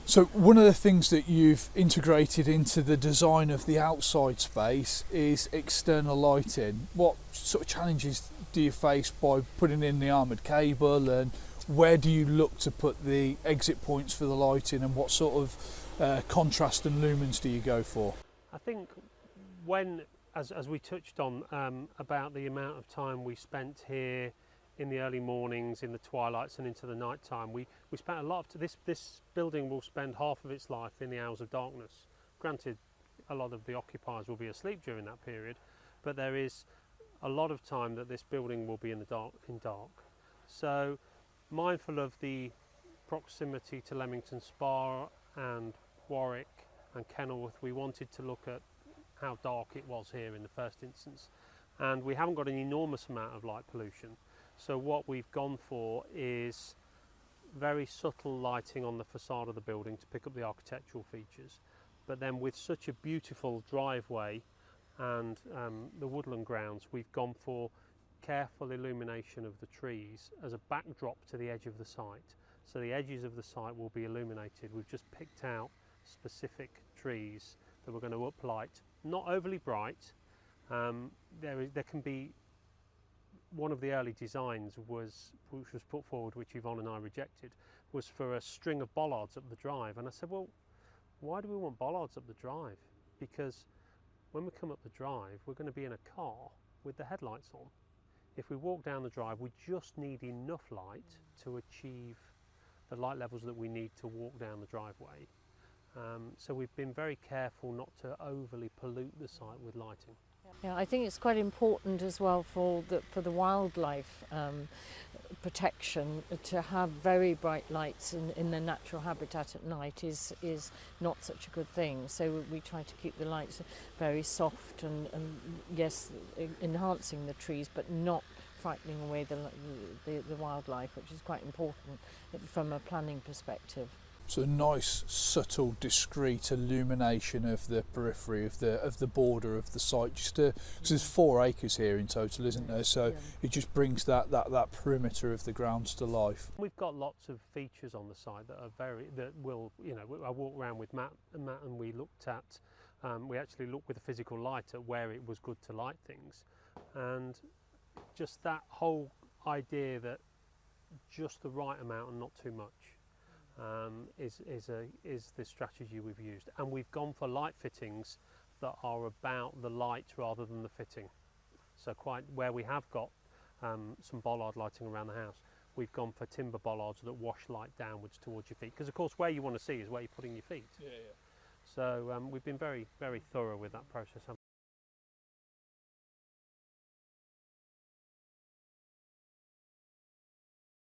So one of the things that you've integrated into the design of the outside space is external lighting. What sort of challenges do you face by putting in the armoured cable, and where do you look to put the exit points for the lighting, and what sort of contrast and lumens do you go for? I think as we touched on about the amount of time we spent here in the early mornings, in the twilights and into the night time, we spent a lot of this building will spend half of its life in the hours of darkness. Granted, a lot of the occupiers will be asleep during that period, but there is a lot of time that this building will be in the dark. So, mindful of the proximity to Leamington Spa and Warwick and Kenilworth, we wanted to look at how dark it was here in the first instance, and we haven't got an enormous amount of light pollution. So what we've gone for is very subtle lighting on the facade of the building to pick up the architectural features, but then with such a beautiful driveway and the woodland grounds, we've gone for careful illumination of the trees as a backdrop to the edge of the site. So the edges of the site will be illuminated. We've just picked out specific trees that we're going to uplight, not overly bright. There can be, one of the early designs which was put forward, which Yvonne and I rejected, was for a string of bollards up the drive. And I said, well, why do we want bollards up the drive? Because when we come up the drive, we're going to be in a car with the headlights on. If we walk down the drive, we just need enough light to achieve the light levels that we need to walk down the driveway. So we've been very careful not to overly pollute the site with lighting. Yeah, I think it's quite important as well for the wildlife protection to have very bright lights in the natural habitat at night is not such a good thing. So we try to keep the lights very soft and yes, enhancing the trees, but not frightening away the wildlife, which is quite important from a planning perspective. So a nice, subtle, discreet illumination of the periphery of the border of the site. Just because there's 4 acres here in total, isn't there? So it just brings that perimeter of the grounds to life. We've got lots of features on the site that will, I walked around with Matt and we looked at, we actually looked with a physical light at where it was good to light things, and just that whole idea that just the right amount and not too much. Is the strategy we've used, and we've gone for light fittings that are about the light rather than the fitting. So quite where we have got some bollard lighting around the house, we've gone for timber bollards that wash light downwards towards your feet, because of course where you want to see is where you're putting your feet. So we've been very, very thorough with that process.